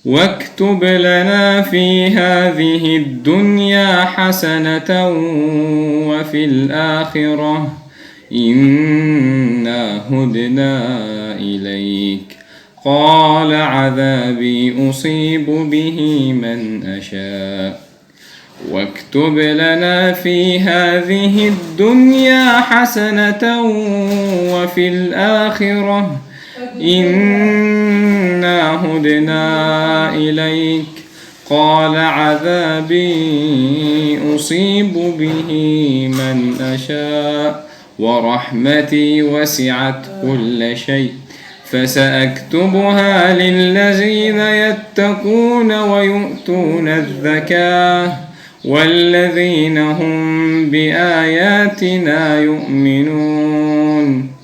واكتب لنا في هذه الدنيا حسنة وفي الآخرة إنا هدنا إليك. قال عذابي أصيب به من أشاء. واكتب لنا في هذه الدنيا حسنة وفي الآخرة إنا هدنا إليك. قال عذابي أصيب به من أشاء ورحمتي وسعت كل شيء فسأكتبها للذين يتقون ويؤتون الزكاة والذين هم بآياتنا يؤمنون.